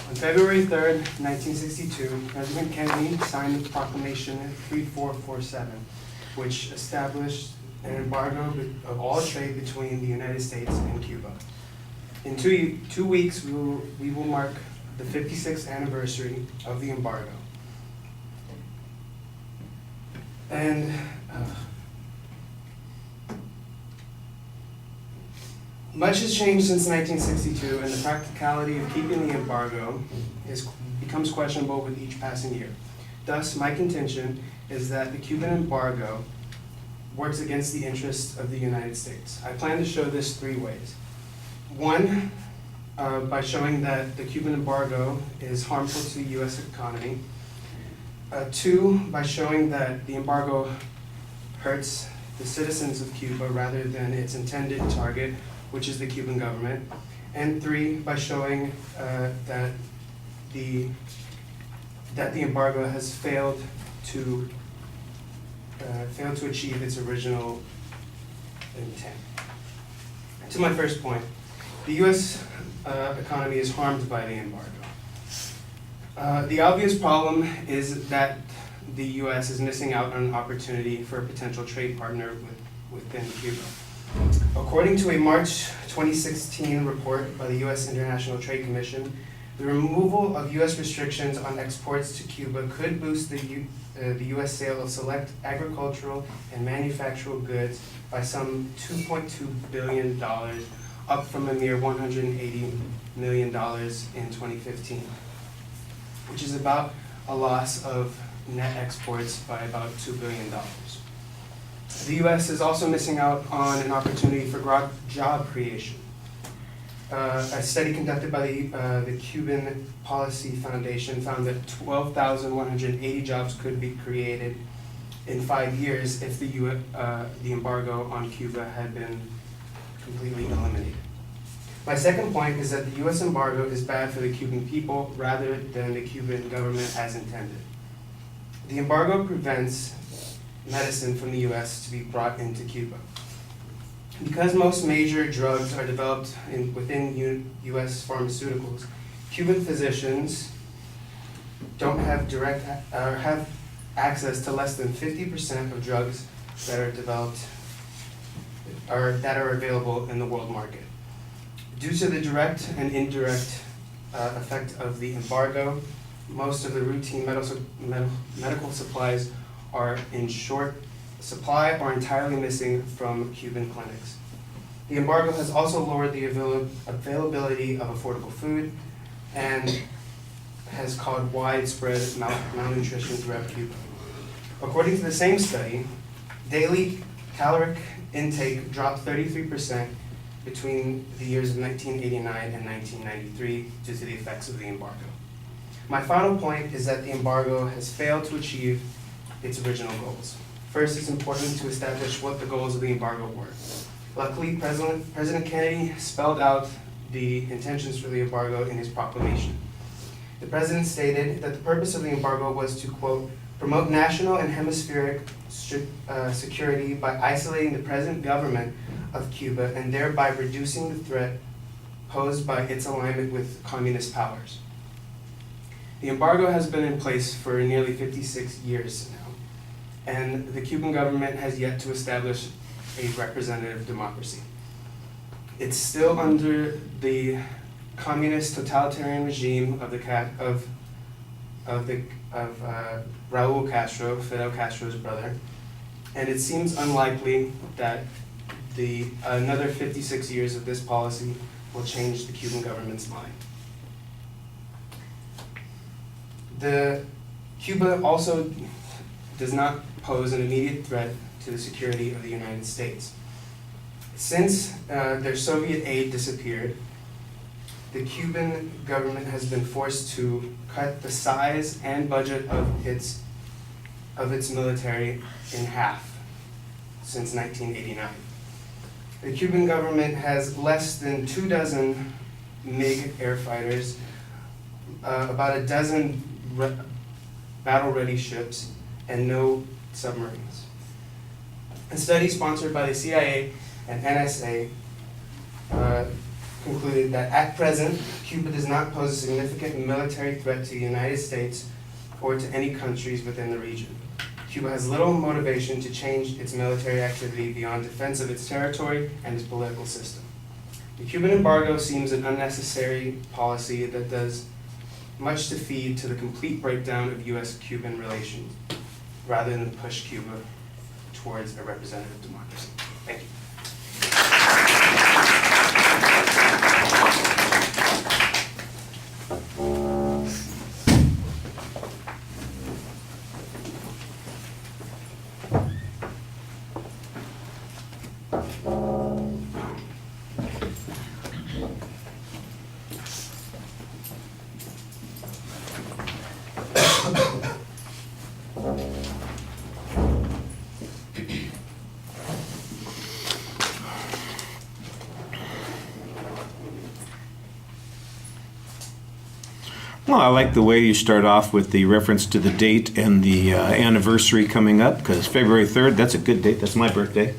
On February 3rd, 1962, President Kennedy signed the Proclamation 3447, which established an embargo of all trade between the United States and Cuba. In 2 weeks, we will mark the 56th anniversary of the embargo. And much has changed since 1962, and the practicality of keeping the embargo becomes questionable with each passing year. Thus, my contention is that the Cuban embargo works against the interests of the United States. I plan to show this 3 ways. 1, by showing that the Cuban embargo is harmful to the U.S. economy. 2, by showing that the embargo hurts the citizens of Cuba rather than its intended target, which is the Cuban government. And 3, by showing that the embargo has failed to achieve its original intent. To my first point, the U.S. Economy is harmed by the embargo. The obvious problem is that the U.S. is missing out on an opportunity for a potential trade partner within Cuba. According to a March 2016 report by the U.S. International Trade Commission, the removal of U.S. restrictions on exports to Cuba could boost the U.S. sale of select agricultural and manufactural goods by some $2.2 billion, up from a mere $180 million in 2015, which is about a loss of net exports by about $2 billion. The U.S. is also missing out on an opportunity for job creation. A study conducted by the Cuban Policy Foundation found that 12,180 jobs could be created in 5 years if the embargo on Cuba had been completely eliminated. My second point is that the U.S. embargo is bad for the Cuban people rather than the Cuban government as intended. The embargo prevents medicine from the U.S. to be brought into Cuba. Because most major drugs are developed within U.S. pharmaceuticals, Cuban physicians don't have have access to less than 50% of drugs that are developed that are available in the world market. Due to the direct and indirect effect of the embargo, most of the routine medical supplies are in short supply or entirely missing from Cuban clinics. The embargo has also lowered the availability of affordable food and has caused widespread malnutrition throughout Cuba. According to the same study, daily caloric intake dropped 33% between the years of 1989 and 1993 due to the effects of the embargo. My final point is that the embargo has failed to achieve its original goals. First, it's important to establish what the goals of the embargo were. Luckily, President Kennedy spelled out the intentions for the embargo in his proclamation. The president stated that the purpose of the embargo was to, quote, promote national and hemispheric security by isolating the present government of Cuba and thereby reducing the threat posed by its alignment with communist powers. The embargo has been in place for nearly 56 years now, and the Cuban government has yet to establish a representative democracy. It's still under the communist totalitarian regime of Raúl Castro, Fidel Castro's brother, and it seems unlikely that another 56 years of this policy will change the Cuban government's mind. Cuba also does not pose an immediate threat to the security of the United States. Since their Soviet aid disappeared, the Cuban government has been forced to cut the size and budget of its military in half since 1989. The Cuban government has less than 24 MiG air fighters, about a dozen battle-ready ships, and no submarines. A study sponsored by the CIA and NSA concluded that at present, Cuba does not pose a significant military threat to the United States or to any countries within the region. Cuba has little motivation to change its military activity beyond defense of its territory and its political system. The Cuban embargo seems an unnecessary policy that does much to feed to the complete breakdown of U.S.-Cuban relations, rather than push Cuba towards a representative democracy. Thank you. Well, I like the way you start off with the reference to the date and the anniversary coming up, because February 3rd, that's a good date. That's my birthday.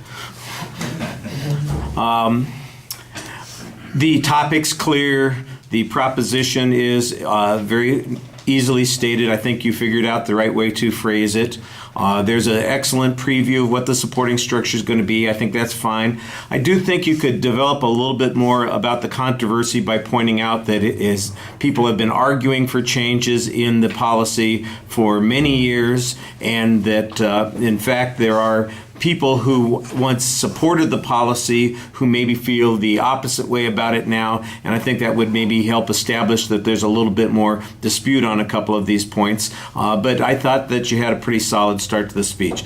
The topic's clear. The proposition is very easily stated. I think you figured out the right way to phrase it. There's an excellent preview of what the supporting structure is going to be. I think that's fine. I do think you could develop a little bit more about the controversy by pointing out that it is people have been arguing for changes in the policy for many years, and that in fact there are people who once supported the policy who maybe feel the opposite way about it now, and I think that would maybe help establish that there's a little bit more dispute on a couple of these points. But I thought that you had a pretty solid start to the speech.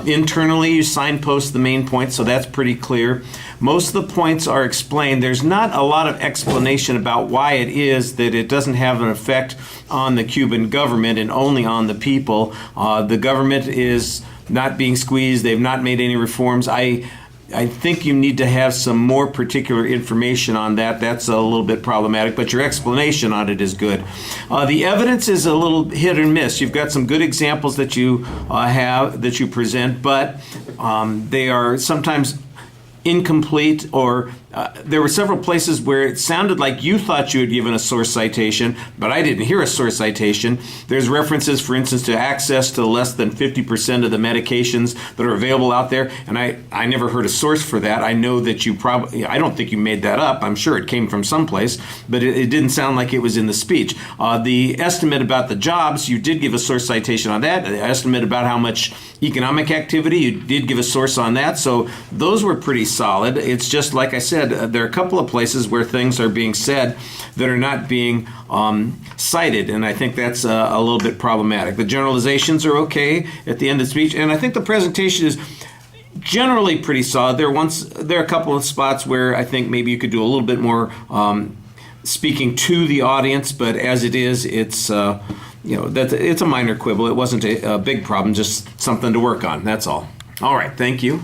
Internally, you signpost the main points, so that's pretty clear. Most of the points are explained. There's not a lot of explanation about why it is that it doesn't have an effect on the Cuban government and only on the people. The government is not being squeezed. They've not made any reforms. I think you need to have some more particular information on that. That's a little bit problematic, but your explanation on it is good. The evidence is a little hit or miss. You've got some good examples that you that you present, but they are sometimes incomplete, or there were several places where it sounded like you thought you had given a source citation, but I didn't hear a source citation. There's references, for instance, to access to less than 50% of the medications that are available out there, and I never heard a source for that. I know that you probably, I don't think you made that up. I'm sure it came from someplace, but it didn't sound like it was in the speech. The estimate about the jobs, you did give a source citation on that. The estimate about how much economic activity, you did give a source on that. So those were pretty solid. It's just like I said, there are a couple of places where things are being said that are not being cited, and I think that's a little bit problematic. The generalizations are okay at the end of the speech, and I think the presentation is generally pretty solid. There are a couple of spots where I think maybe you could do a little bit more speaking to the audience, but as it is, it's it's a minor quibble. It wasn't a big problem, just something to work on. That's all. All right, thank you.